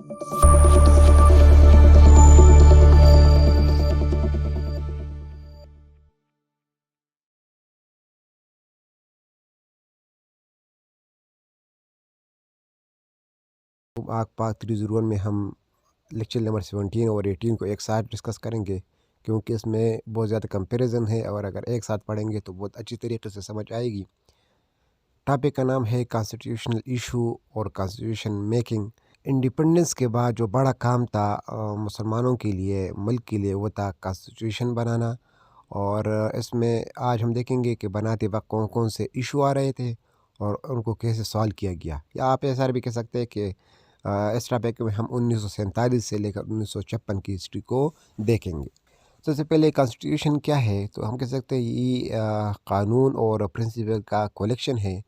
آگ پاک 301 میں ہم لیکچر نمبر 17 اور 18 کو ایک ساتھ ڈسکس کریں گے، کیونکہ اس میں بہت زیادہ کمپیریزن ہے، اور اگر ایک ساتھ پڑھیں گے تو بہت اچھی طریقے سے سمجھ آئے گی۔ ٹاپک کا نام ہے کانسٹیٹیوشنل ایشو اور کانسٹیٹیوشن میکنگ۔ انڈیپینڈنس کے بعد جو بڑا کام تھا مسلمانوں کے لیے، ملک کے لیے، وہ تھا کانسٹیٹیوشن بنانا، اور اس میں آج ہم دیکھیں گے کہ بناتے وقت کون کون سے ایشو آ رہے تھے اور ان کو کیسے سالو کیا گیا، یا آپ ایسا بھی کہہ سکتے ہیں کہ اس ٹاپک میں ہم 1947 سے لے کر 1956 کی ہسٹری کو دیکھیں گے۔ سب سے پہلے کانسٹیٹیوشن کیا ہے، تو ہم کہہ سکتے ہیں یہ قانون اور پرنسپل کا کولیکشن ہے،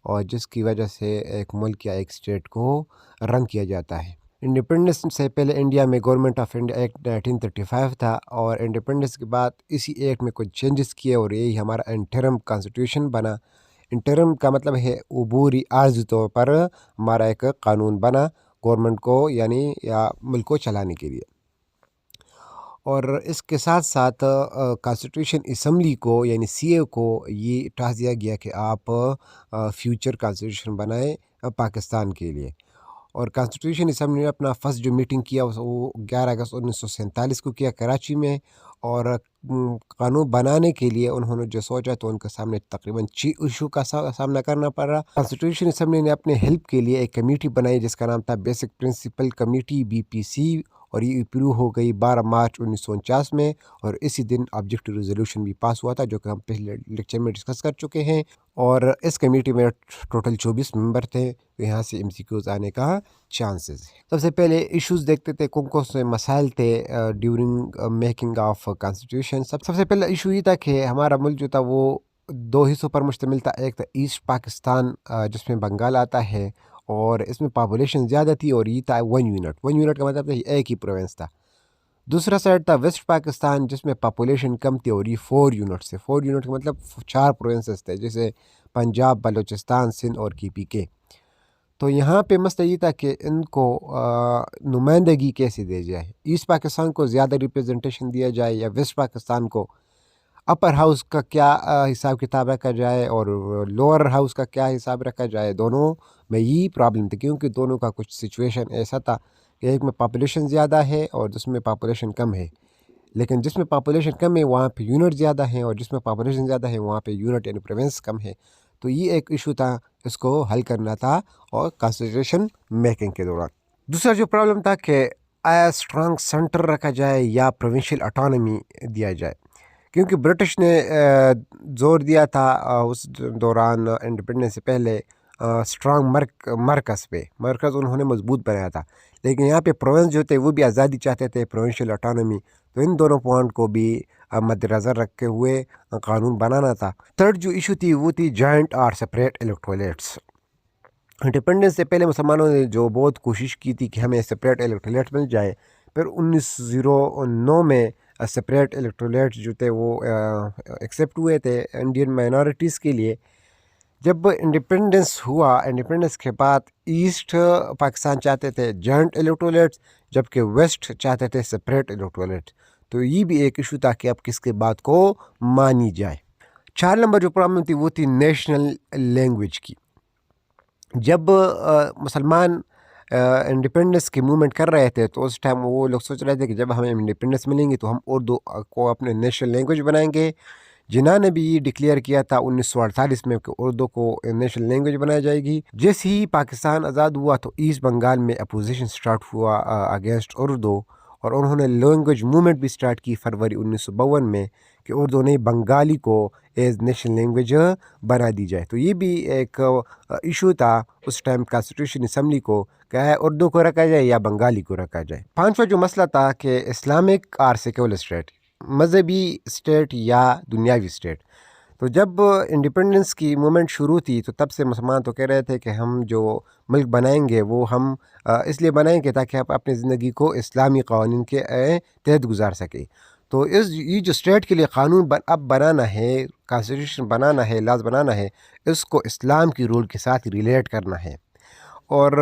اور جس کی وجہ سے ایک ملک یا ایک اسٹیٹ کو رن کیا جاتا ہے۔ انڈیپینڈنس سے پہلے انڈیا میں گورنمنٹ آف انڈیا ایکٹ 1935 تھا، اور انڈیپینڈنس کے بعد اسی ایکٹ میں کچھ چینجز کیے، اور یہی ہمارا انٹرم کانسٹیٹیوشن بنا۔ انٹرم کا مطلب ہے عبوری عارضی طور پر ہمارا ایک قانون بنا گورنمنٹ کو، یعنی یا ملک کو چلانے کے لیے۔ اور اس کے ساتھ ساتھ کانسٹیٹیوشن اسمبلی کو یعنی سی اے کو یہ ٹاسک دیا گیا کہ آپ فیوچر کانسٹیٹیوشن بنائیں پاکستان کے لیے۔ اور کانسٹیٹیوشن اسمبلی نے اپنا فرسٹ جو میٹنگ کیا وہ 11 اگست 1947 کو کیا کراچی میں، اور قانون بنانے کے لیے انہوں نے جو سوچا تو ان کے سامنے تقریباً 6 ایشو کا سامنا کرنا پڑ رہا۔ کانسٹیٹیوشن اسمبلی نے اپنے ہیلپ کے لیے ایک کمیٹی بنائی جس کا نام تھا بیسک پرنسپل کمیٹی BPC، اور یہ اپروو ہو گئی 12 مارچ 1949 میں، اور اسی دن آبجیکٹو ریزولوشن بھی پاس ہوا تھا جو کہ ہم پہلے لیکچر میں ڈسکس کر چکے ہیں۔ اور اس کمیٹی میں ٹوٹل 24 ممبر تھے، تو یہاں سے MCQs آنے کا چانسز ہے۔ سب سے پہلے ایشوز دیکھتے تھے کون کون سے مسائل تھے ڈیورنگ میکنگ آف کانسٹیٹیوشن۔ سب سے پہلا ایشو یہ تھا کہ ہمارا ملک جو تھا وہ 2 حصوں پر مشتمل تھا۔ ایک تھا ایسٹ پاکستان جس میں بنگال آتا ہے، اور اس میں پاپولیشن زیادہ تھی، اور یہ تھا 1 یونٹ کا مطلب ہے ایک ہی پروونس تھا۔ دوسرا سائڈ تھا ویسٹ پاکستان جس میں پاپولیشن کم تھی، اور یہ 4 یونٹ سے 4 یونٹ کا مطلب 4 پروونسز تھے، جیسے پنجاب، بلوچستان، سندھ اور KPK۔ تو یہاں پہ مسئلہ یہ تھا کہ ان کو نمائندگی کیسے دی جائے، ایسٹ پاکستان کو زیادہ ریپرزنٹیشن دیا جائے یا ویسٹ پاکستان کو، اپر ہاؤس کا کیا حساب کتاب رکھا جائے اور لوور ہاؤس کا کیا حساب رکھا جائے۔ دونوں میں یہ پرابلم تھی، کیونکہ دونوں کا کچھ سچویشن ایسا تھا کہ ایک میں پاپولیشن زیادہ ہے اور جس میں پاپولیشن کم ہے، لیکن جس میں پاپولیشن کم ہے وہاں پہ یونٹ زیادہ ہیں، اور جس میں پاپولیشن زیادہ ہے وہاں پہ یونٹ یعنی پروونس کم ہے۔ تو یہ ایک ایشو تھا، اس کو حل کرنا تھا اور کانسٹیٹیوشن میکنگ کے دوران۔ دوسرا جو پرابلم تھا کہ آیا اسٹرانگ سینٹر رکھا جائے یا پروونشل اٹانومی دیا جائے، کیونکہ برٹش نے زور دیا تھا اس دوران انڈیپینڈنس سے پہلے اسٹرانگ مرکز انہوں نے مضبوط بنایا تھا، لیکن یہاں پہ پروونس جو تھے وہ بھی آزادی چاہتے تھے، پروونشل اٹانومی۔ تو ان دونوں پوائنٹ کو بھی مد نظر رکھتے ہوئے قانون بنانا تھا۔ تھرڈ جو ایشو تھی وہ تھی جوائنٹ اور سپریٹ الیکٹوریٹس۔ انڈیپینڈنس سے پہلے مسلمانوں نے جو بہت کوشش کی تھی کہ ہمیں سپریٹ الیکٹوریٹ مل جائے، پھر 1909 میں سپریٹ الیکٹوریٹ جو تھے وہ ایکسیپٹ ہوئے تھے انڈین مائنورٹیز کے لیے۔ جب انڈیپینڈنس ہوا، انڈیپینڈنس کے بعد ایسٹ پاکستان چاہتے تھے جوائنٹ الیکٹوریٹس، جبکہ ویسٹ چاہتے تھے سپریٹ الیکٹوریٹ۔ تو یہ بھی ایک ایشو تھا کہ اب کس کے بات کو مانی جائے۔ 4 نمبر جو پرابلم تھی وہ تھی نیشنل لینگویج کی۔ جب مسلمان انڈیپینڈنس کی موومنٹ کر رہے تھے تو اس ٹائم وہ لوگ سوچ رہے تھے کہ جب ہمیں انڈیپینڈنس ملیں گی تو ہم اردو کو اپنے نیشنل لینگویج بنائیں گے۔ جناح نے بھی یہ ڈکلیئر کیا تھا 1948 میں کہ اردو کو نیشنل لینگویج بنائی جائے گی۔ جیسے ہی پاکستان آزاد ہوا تو ایسٹ بنگال میں اپوزیشن سٹارٹ ہوا اگینسٹ اردو، اور انہوں نے لینگویج موومنٹ بھی سٹارٹ کی فروری 1952 میں کہ اردو نہیں بنگالی کو ایز نیشنل لینگویج بنا دی جائے۔ تو یہ بھی ایک ایشو تھا اس ٹائم کانسٹیٹیوشن اسمبلی کو کہ اردو کو رکھا جائے یا بنگالی کو رکھا جائے۔ 5واں جو مسئلہ تھا کہ اسلامک اور سیکولر اسٹیٹ، مذہبی اسٹیٹ یا دنیاوی اسٹیٹ۔ تو جب انڈیپینڈنس کی موومنٹ شروع تھی تو تب سے مسلمان تو کہہ رہے تھے کہ ہم جو ملک بنائیں گے وہ ہم اس لیے بنائیں گے تاکہ آپ اپنی زندگی کو اسلامی قوانین کے تحت گزار سکیں۔ تو یہ جو اسٹیٹ کے لیے قانون اب بنانا ہے، کانسٹیٹیوشن بنانا ہے، لاز بنانا ہے، اس کو اسلام کی رول کے ساتھ ریلیٹ کرنا ہے۔ اور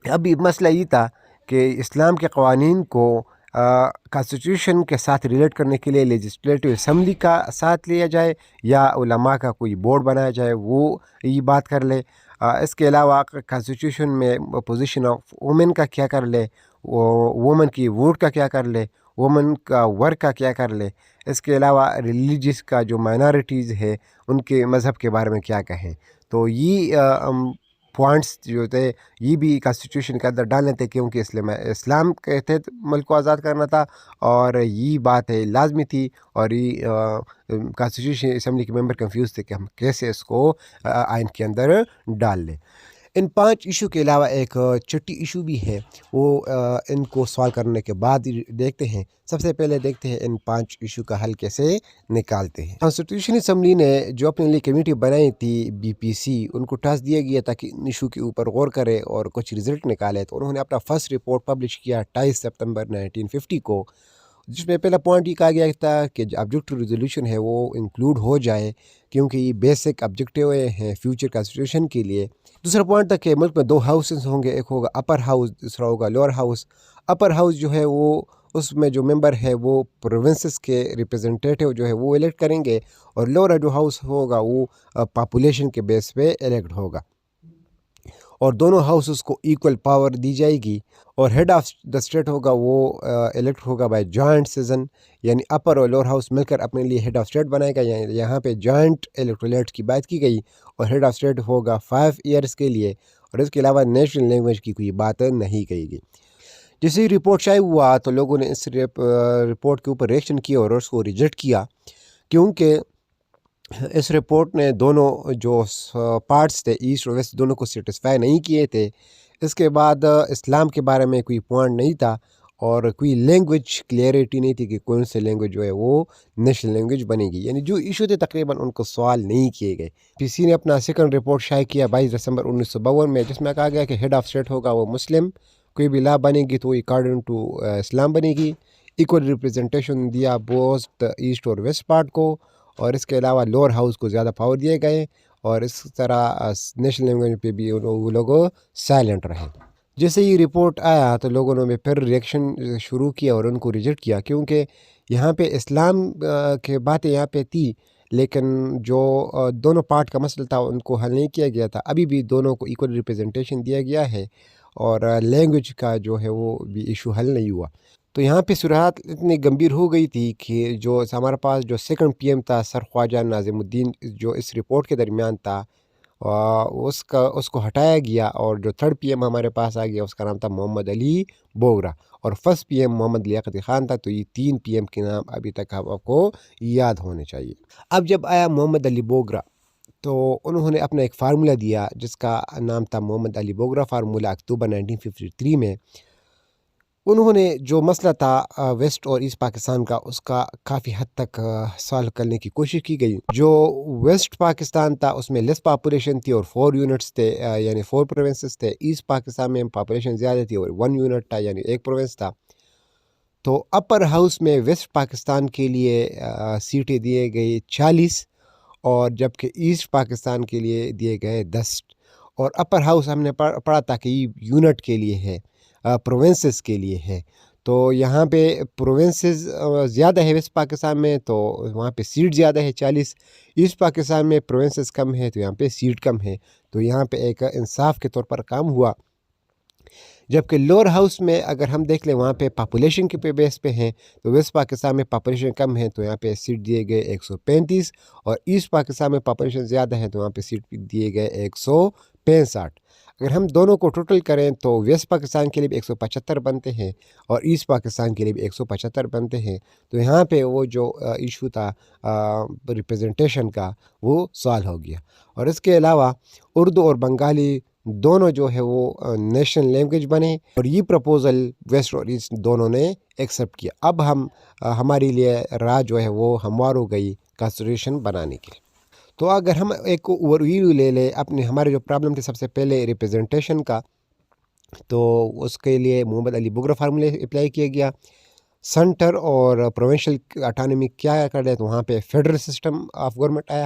ابھی مسئلہ یہ تھا کہ اسلام کے قوانین کو کانسٹیٹیوشن کے ساتھ ریلیٹ کرنے کے لیے لیجسلیٹو اسمبلی کا ساتھ لیا جائے یا علماء کا کوئی بورڈ بنایا جائے وہ یہ بات کر لے. اس کے علاوہ کانسٹیٹیوشن میں پوزیشن آف وومن کا کیا کر لے, وومن کی ووٹ کا کیا کر لے, وومن کا ورک کا کیا کر لے. اس کے علاوہ ریلیجیس کا جو مائنارٹیز ہے ان کے مذہب کے بارے میں کیا کہیں. تو یہ پوائنٹس جو تھے یہ بھی کانسٹیٹیوشن کے اندر ڈالنے تھے, کیونکہ اسلام کے تحت ملک کو آزاد کرنا تھا اور یہ بات ہے لازمی تھی. اور یہ کانسٹیٹیوشن اسمبلی کے ممبر کنفیوز تھے کہ ہم کیسے اس کو آئین کے اندر ڈال لیں. ان 5 ایشو کے علاوہ ایک چھٹی ایشو بھی ہے, وہ ان کو سوال کرنے کے بعد دیکھتے ہیں. سب سے پہلے دیکھتے ہیں ان 5 ایشو کا حل کیسے نکالتے ہیں. کانسٹیٹیوشن اسمبلی نے جو اپنے لیے کمیٹی بنائی تھی BPC, ان کو ٹاسک دیا گیا تھا کہ ان ایشو کے اوپر غور کرے اور کچھ رزلٹ نکالے. تو انہوں نے اپنا فرسٹ رپورٹ پبلش کیا 28 سپتمبر 1950 کو, جس میں پہلا پوائنٹ یہ کہا گیا تھا کہ آبجیکٹو ریزولوشن ہے وہ انکلوڈ ہو جائے, کیونکہ یہ بیسک آبجیکٹیو ہیں فیوچر کانسٹیٹیوشن کے لیے. دوسرا پوائنٹ تھا کہ ملک میں 2 ہاؤسز ہوں گے, ایک ہوگا اپر ہاؤس, دوسرا ہوگا لوور ہاؤس. اپر ہاؤس جو ہے وہ اس میں جو ممبر ہے وہ پروونسز کے ریپرزنٹیٹیو جو ہے وہ الیکٹ کریں گے, اور لوور جو ہاؤس ہوگا وہ پاپولیشن کے بیس پہ الیکٹ ہوگا. اور دونوں ہاؤسز کو ایکول پاور دی جائے گی, اور ہیڈ آف دا اسٹیٹ ہوگا وہ الیکٹ ہوگا بائی جوائنٹ سیزن, یعنی اپر اور لوور ہاؤس مل کر اپنے لیے ہیڈ آف اسٹیٹ بنائے گا. یہاں پہ جوائنٹ الیکٹوریٹ کی بات کی گئی, اور ہیڈ آف اسٹیٹ ہوگا 5 ایئرس کے لیے, اور اس کے علاوہ نیشنل لینگویج کی کوئی بات نہیں کہی گئی. جیسے ہی رپورٹ شائع ہوا تو لوگوں نے اس رپورٹ کے اوپر ریئیکشن کیا اور اس کو ریجیکٹ کیا, کیونکہ اس رپورٹ نے دونوں جو پارٹس تھے ایسٹ اور ویسٹ دونوں کو سیٹسفائی نہیں کیے تھے. اس کے بعد اسلام کے بارے میں کوئی پوائنٹ نہیں تھا, اور کوئی لینگویج کلیئرٹی نہیں تھی کہ کون سے لینگویج جو ہے وہ نیشنل لینگویج بنے گی. یعنی جو ایشو تھے تقریباً ان کو سوال نہیں کیے گئے. PC نے اپنا سیکنڈ رپورٹ شائع کیا 22 دسمبر 1952 میں, جس میں کہا گیا کہ ہیڈ آف اسٹیٹ ہوگا وہ مسلم, کوئی بھی لا بنے گی تو اکارڈنگ ٹو اسلام بنے گی. ایکول ریپرزنٹیشن دیا بوتھ ایسٹ اور ویسٹ پارٹ کو, اور اس کے علاوہ لوور ہاؤس کو زیادہ پاور دیے گئے, اور اس طرح نیشنل لینگویج پہ بھی وہ لوگ سائلنٹ رہے. جیسے یہ رپورٹ آیا تو لوگوں نے پھر ریئیکشن شروع کیا اور ان کو ریجیکٹ کیا, کیونکہ یہاں پہ اسلام کے باتیں یہاں پہ تھی, لیکن جو دونوں پارٹ کا مسئلہ تھا ان کو حل نہیں کیا گیا تھا. ابھی بھی دونوں کو ایکول ریپرزنٹیشن دیا گیا ہے, اور لینگویج کا جو ہے وہ بھی ایشو حل نہیں ہوا. تو یہاں پہ صورت اتنی گمبھیر ہو گئی تھی کہ جو ہمارے پاس جو سیکنڈ PM تھا سر خواجہ ناظم الدین, جو اس رپورٹ کے درمیان تھا, اس کو ہٹایا گیا, اور جو تھرڈ PM ہمارے پاس آ گیا اس کا نام تھا محمد علی بوگرا, اور فرسٹ PM محمد لیاقت خان تھا. تو یہ 3 PM کے نام ابھی تک آپ کو یاد ہونے چاہیے. اب جب آیا محمد علی بوگرا تو انہوں نے اپنا ایک فارمولہ دیا جس کا نام تھا محمد علی بوگرا فارمولہ. اکتوبر 1953 میں انہوں نے جو مسئلہ تھا ویسٹ اور ایسٹ پاکستان کا, اس کا کافی حد تک سالو کرنے کی کوشش کی گئی. جو ویسٹ پاکستان تھا اس میں لیس پاپولیشن تھی اور 4 یونٹس تھے, یعنی 4 پروونسز تھے. ایسٹ پاکستان میں پاپولیشن زیادہ تھی اور 1 یونٹ تھا, یعنی 1 پروونس تھا. تو اپر ہاؤس میں ویسٹ پاکستان کے لیے سیٹیں دیے گئی 40, اور جبکہ ایسٹ پاکستان کے لیے دیے گئے 10. اور اپر ہاؤس ہم نے پڑھا تھا کہ یہ یونٹ کے لیے ہے, پروونسز کے لیے ہے. تو یہاں پہ پروونسز زیادہ ہے ویسٹ پاکستان میں, تو وہاں پہ سیٹ زیادہ ہے 40. ایسٹ پاکستان میں پروونسز کم ہے تو یہاں پہ سیٹ کم ہے. تو یہاں پہ ایک انصاف کے طور پر کام ہوا. جبکہ لوور ہاؤس میں اگر ہم دیکھ لیں وہاں پہ پاپولیشن کے بیس پہ ہیں, تو ویسٹ پاکستان میں پاپولیشن کم ہے تو یہاں پہ سیٹ دیے گئے 135, اور ایسٹ پاکستان میں پاپولیشن زیادہ ہے تو وہاں پہ سیٹ دیے گئے 165. اگر ہم دونوں کو ٹوٹل کریں تو ویسٹ پاکستان کے لیے بھی 175 بنتے ہیں اور ایسٹ پاکستان کے لیے بھی 175 بنتے ہیں. تو یہاں پہ وہ جو ایشو تھا ریپرزنٹیشن کا وہ سالو ہو گیا. اور اس کے علاوہ اردو اور بنگالی دونوں جو ہے وہ نیشنل لینگویج بنے, اور یہ پرپوزل ویسٹ اور ایسٹ دونوں نے ایکسیپٹ کیا. اب ہمارے لیے راہ جو ہے وہ ہموار ہو گئی کانسٹیٹیوشن بنانے کے. تو اگر ہم ایک اوور ویو لے لیں اپنے ہمارے جو پرابلم تھے سب سے پہلے ریپرزنٹیشن کا, تو اس کے لیے محمد علی بوگرا فارمولے اپلائی کیا گیا. سینٹر اور پروونشل اٹانومی کیا کر رہے تو وہاں پہ فیڈرل سسٹم آف گورنمنٹ آیا.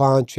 5